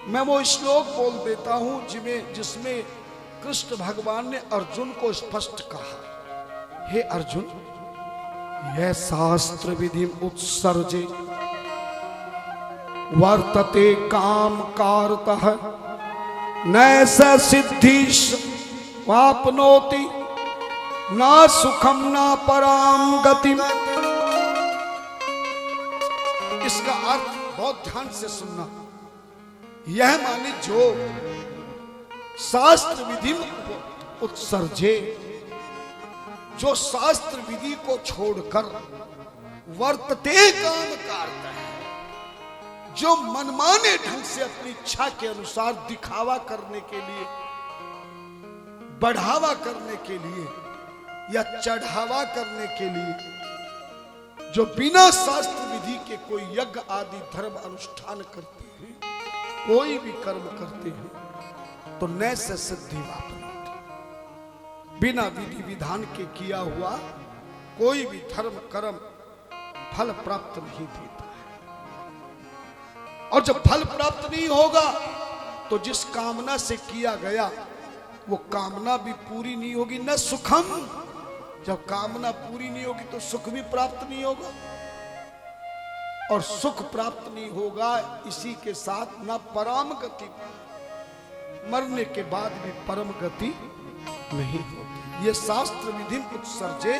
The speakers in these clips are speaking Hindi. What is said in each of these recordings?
मैं वो श्लोक बोल देता हूं जिसमें कृष्ण भगवान ने अर्जुन को स्पष्ट कहा, हे अर्जुन, यह शास्त्र विधि उत्सर्जे वर्तते काम कारतः नैस सिद्धि वापनोति ना सुखम ना पराम गतिम। इसका अर्थ बहुत ध्यान से सुनना। यह माने जो शास्त्र विधि उत्सर्जे, जो शास्त्र विधि को छोड़कर वर्तते काम करता है, जो मनमाने ढंग से अपनी इच्छा के अनुसार दिखावा करने के लिए, बढ़ावा करने के लिए या चढ़ावा करने के लिए, जो बिना शास्त्र विधि के कोई यज्ञ आदि धर्म अनुष्ठान करते हैं, कोई भी कर्म करते हैं, तो नैस सिद्धि वापनोति, बिना विधि विधान के किया हुआ कोई भी धर्म कर्म फल प्राप्त नहीं देता है। और जब फल प्राप्त नहीं होगा तो जिस कामना से किया गया वो कामना भी पूरी नहीं होगी। न सुखम, जब कामना पूरी नहीं होगी तो सुख भी प्राप्त नहीं होगा, और सुख प्राप्त नहीं होगा इसी के साथ न परम गति, मरने के बाद भी परम गति नहीं होती। ये शास्त्र विधि उत्सर्जे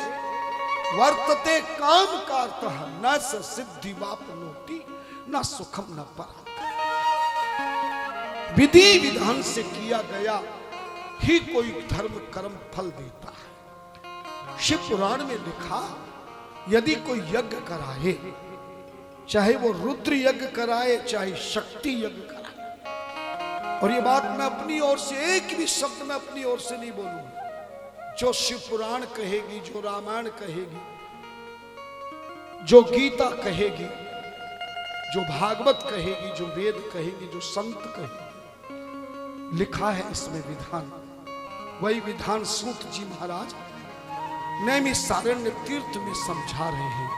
वर्तते काम कारतः न सिद्धि वापनोति न सुखम न परम। विधि विधान से किया गया ही कोई धर्म कर्म फल देता है। शिव पुराण में लिखा, यदि कोई यज्ञ कराए, चाहे वो रुद्र यज्ञ कराए चाहे शक्ति यज्ञ कराए, और ये बात मैं अपनी ओर से एक भी शब्द में अपनी ओर से नहीं बोलूंगा, जो शिव पुराण कहेगी, जो रामायण कहेगी, जो गीता कहेगी, जो भागवत कहेगी, जो वेद कहेगी, जो संत कहेगी, लिखा है इसमें विधान। वही विधान सूत जी महाराज नैमिषारण्य तीर्थ में समझा रहे हैं।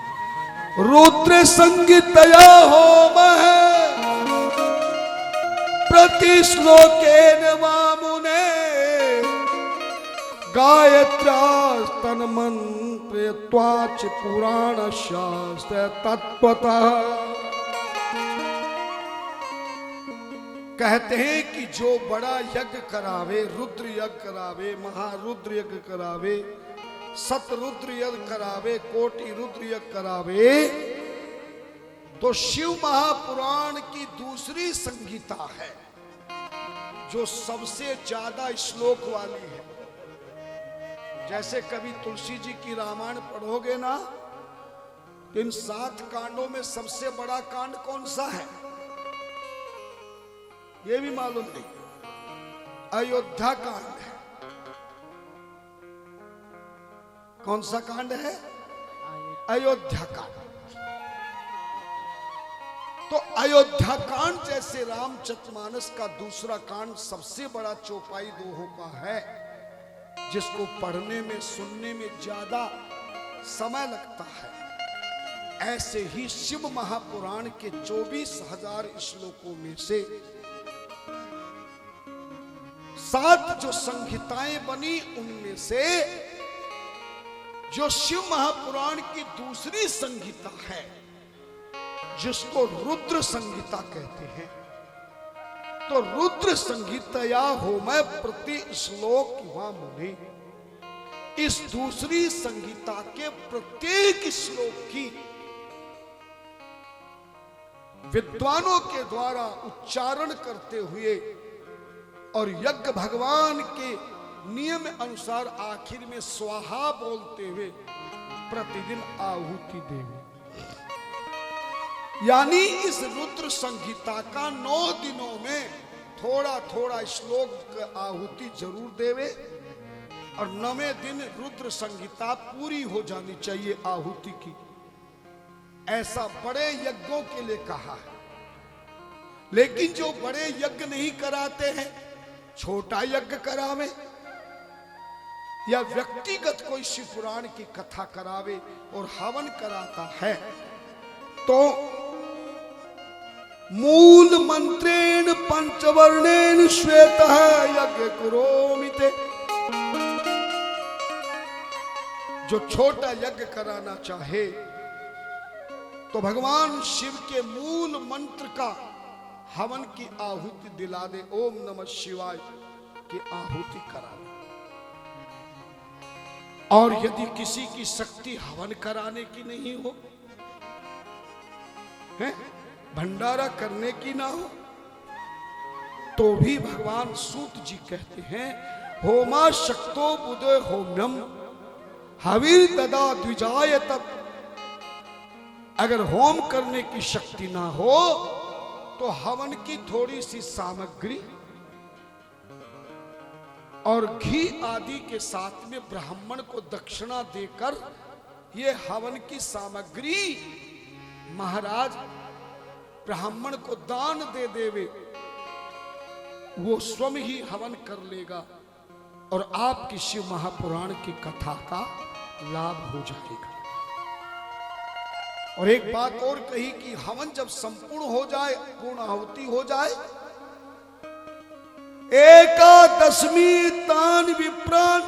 रुद्र संगीतया होम प्रति श्लोकेन वामुने गायत्र्या तन मंत्रत्वाच पुराण शास्त्र तत्वतः। कहते हैं कि जो बड़ा यज्ञ करावे, रुद्र यज्ञ करावे, महारुद्र यज्ञ करावे, सतरुद्र यज्ञ करावे, कोटि रुद्र यज्ञ करावे, तो शिव महापुराण की दूसरी संगीता है जो सबसे ज्यादा श्लोक वाली है। जैसे कभी तुलसी जी की रामायण पढ़ोगे ना, तो इन 7 कांडों में सबसे बड़ा कांड कौन सा है ये भी मालूम नहीं। अयोध्या कांड है। कौन सा कांड है? अयोध्या कांड। तो अयोध्या कांड जैसे रामचरितमानस का दूसरा कांड सबसे बड़ा चौपाई दोहों का है, जिसको पढ़ने में सुनने में ज्यादा समय लगता है, ऐसे ही शिव महापुराण के 24,000 श्लोकों में से 7 जो संहिताएं बनी, उनमें से जो शिव महापुराण की दूसरी संहिता है, जिसको रुद्र संहिता कहते हैं, तो रुद्र संहितया होमय प्रति श्लोक युवा मुनि, इस दूसरी संहिता के प्रत्येक श्लोक की विद्वानों के द्वारा उच्चारण करते हुए और यज्ञ भगवान के नियम अनुसार आखिर में स्वाहा बोलते हुए प्रतिदिन आहुति देवे। यानी इस रुद्र संहिता का 9 दिनों में थोड़ा थोड़ा श्लोक आहुति जरूर देवे, और 9वें दिन रुद्र संहिता पूरी हो जानी चाहिए आहुति की। ऐसा बड़े यज्ञों के लिए कहा है। लेकिन जो बड़े यज्ञ नहीं कराते हैं, छोटा यज्ञ करावे या व्यक्तिगत कोई शिव पुराण की कथा करावे और हवन कराता है, तो मूल मंत्रेण पंचवर्णेन श्वेतः यज्ञ करोमि ते। जो छोटा यज्ञ कराना चाहे तो भगवान शिव के मूल मंत्र का हवन की आहुति दिला दे, ओम नमः शिवाय की आहुति करा दे। और यदि किसी की शक्ति हवन कराने की नहीं हो, है भंडारा करने की ना हो, तो भी भगवान सूत जी कहते हैं होमा शक्तो बुधे होम्यम हवीर ददा द्विजाय तब। अगर होम करने की शक्ति ना हो तो हवन की थोड़ी सी सामग्री और घी आदि के साथ में ब्राह्मण को दक्षिणा देकर ये हवन की सामग्री महाराज ब्राह्मण को दान दे देवे, वो स्वयं ही हवन कर लेगा और आपकी शिव महापुराण की कथा का लाभ हो जाएगा। और एक बात और कही कि हवन जब संपूर्ण हो जाए, पूर्ण आहुति हो जाए, एकादशमी तान विप्राण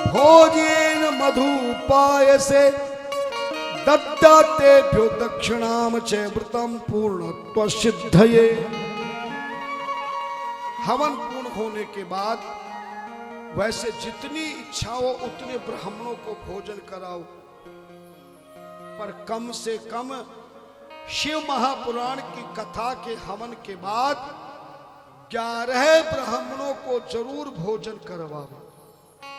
भोजेन मधुपाय से दत्तातेभ्यो दक्षिणाम च व्रतम पूर्णत्व सिद्धये। हवन पूर्ण होने के बाद वैसे जितनी इच्छा हो उतने ब्राह्मणों को भोजन कराओ, पर कम से कम शिव महापुराण की कथा के हवन के बाद 11 ब्राह्मणों को जरूर भोजन करवाओ।